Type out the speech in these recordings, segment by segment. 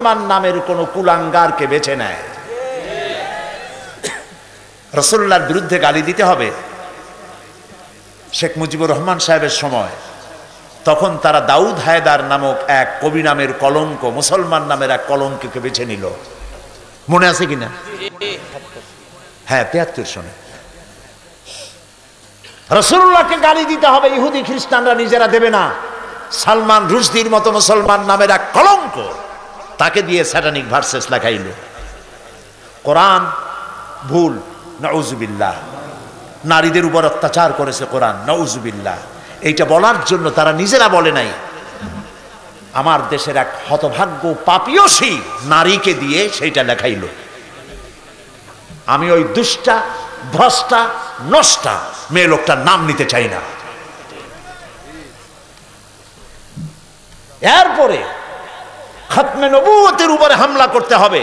মুসলমান নামের কোন কুলাঙ্গারকে বেছে নেয়। রাসূলুল্লাহর বিরুদ্ধে গালি দিতে হবে। শেখ মুজিবুর রহমান সাহেবের সময় তখন তারা দাউদ হায়দার নামক এক কবি নামের কলঙ্ক, মুসলমান নামের এক কলঙ্ককে বেছে নিল, মনে আছে কিনা? হ্যাঁ, ৭৩ সনে। রাসূলুল্লাহকে গালি দিতে হবে, ইহুদি খ্রিস্টানরা নিজেরা দেবে না। সালমান রুশদির মতো মুসলমান নামের এক কলঙ্ক, তাকে দিয়ে স্যাটানিক ভার্সেস লেখাইল। কোরআন ভুল, নাউজুবিল্লাহ। নারীদের উপর অত্যাচার করেছে কোরআন, নাউজুবিল্লাহ। এইটা বলার জন্য তারা নিজেরা বলে নাই। আমার দেশের এক হতভাগ্য পাপিয়সী নারীকে দিয়ে সেইটা লেখাইল। আমি ওই দুষ্টা, ভ্রষ্টা, নষ্টা মেয়ে লোকটার নাম নিতে চাই না। এরপরে খতমে নবুয়তের উপরে হামলা করতে হবে,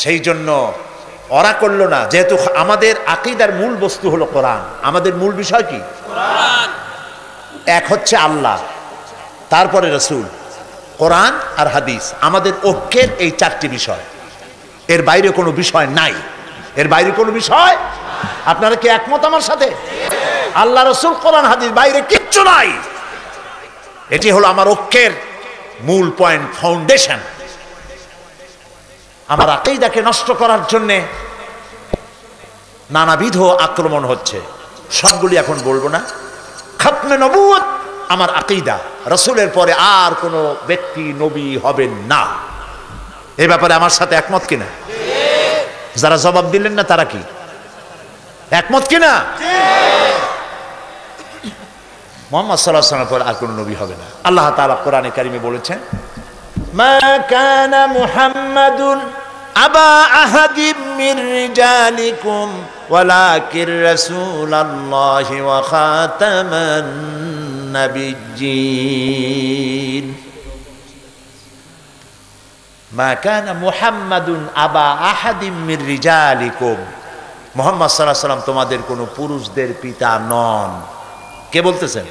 সেই জন্য ওরা করলো না। যেহেতু আমাদের আকীদার মূল বস্তু হলো কোরআন, আমাদের মূল বিষয় কি? কোরআন। এক হচ্ছে আল্লাহ, তারপরে রাসূল, কোরআন আর হাদিস। আমাদের ঐক্যের এই 4টি বিষয়, এর বাইরে কোনো বিষয় নাই। এর বাইরে কোনো বিষয়, আপনারা কি একমত আমার সাথে? আল্লাহ, রাসূল, কোরআন, হাদিস, বাইরে কিচ্ছু নাই। এটি হলো আমার ঐক্যের মূল পয়েন্ট, ফাউন্ডেশন। আমার আকীদাকে নষ্ট করার জন্যে নানাবিধ আক্রমণ হচ্ছে, সবগুলি এখন বলবো না। খতমে নবুয়ত আমার আকীদা, রাসূলের পরে আর কোনো ব্যক্তি নবী হবেন না। এই ব্যাপারে আমার সাথে একমত কিনা? যারা জবাব দিলেন না তারা কি একমত কিনা? মুহাম্মদ সাল্লাল্লাহু আলাইহি ওয়াসাল্লামের পর আর কোনো নবী হবে না। আল্লাহ তাআলা কোরআনে কারিমে বলেছেন, মা কানা মুহাম্মাদুন আবা আহাদিম মির রিজালিকুম ওয়ালাকির রাসূলুল্লাহি ওয়া খাতামান নাবিয়্যিন। মা কানা মুহাম্মাদুন আবা আহাদিম মির রিজালিকুম, মুহাম্মদ সাল্লাল্লাহু আলাইহি ওয়াসাল্লাম তোমাদের কোনো পুরুষদের পিতা নন। কে বলতেছেন?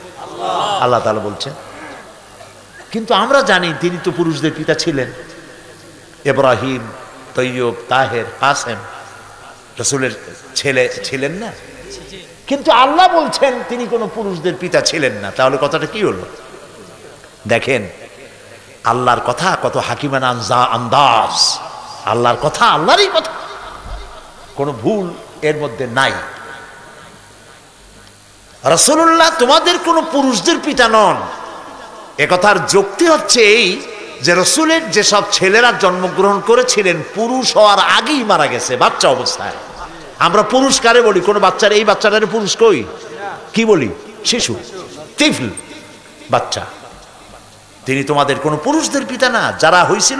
আল্লাহ তাআলা বলছেন। কিন্তু আমরা জানি তিনি তো পুরুষদের পিতা ছিলেন। ইব্রাহিম, তৈয়ব, তাহের, কাসেম রাসূলের ছেলে ছিলেন না? কিন্তু আল্লাহ বলছেন তিনি কোনো পুরুষদের পিতা ছিলেন না। তাহলে কথাটা কি হলো? দেখেন, আল্লাহর কথা কত হাকিমানা আন্দাজ। আল্লাহর কথা আল্লাহরই কথা, কোনো ভুল এর মধ্যে নাই। রাসূলুল্লাহ তোমাদের কোনো পুরুষদের পিতা নন। একথার যুক্তি হচ্ছে এই যে রাসূলের যেসব ছেলেরা জন্মগ্রহণ করেছিলেন পুরুষ হওয়ার আগেই মারা গেছে বাচ্চা অবস্থায়। আমরা পুরুষ কারে বলি? কোনো বাচ্চার, এই বাচ্চাটারে পুরুষ কই? কি বলি? শিশু, তিফল, বাচ্চা। তিনি তোমাদের কোনো পুরুষদের পিতা না। যারা হয়েছিল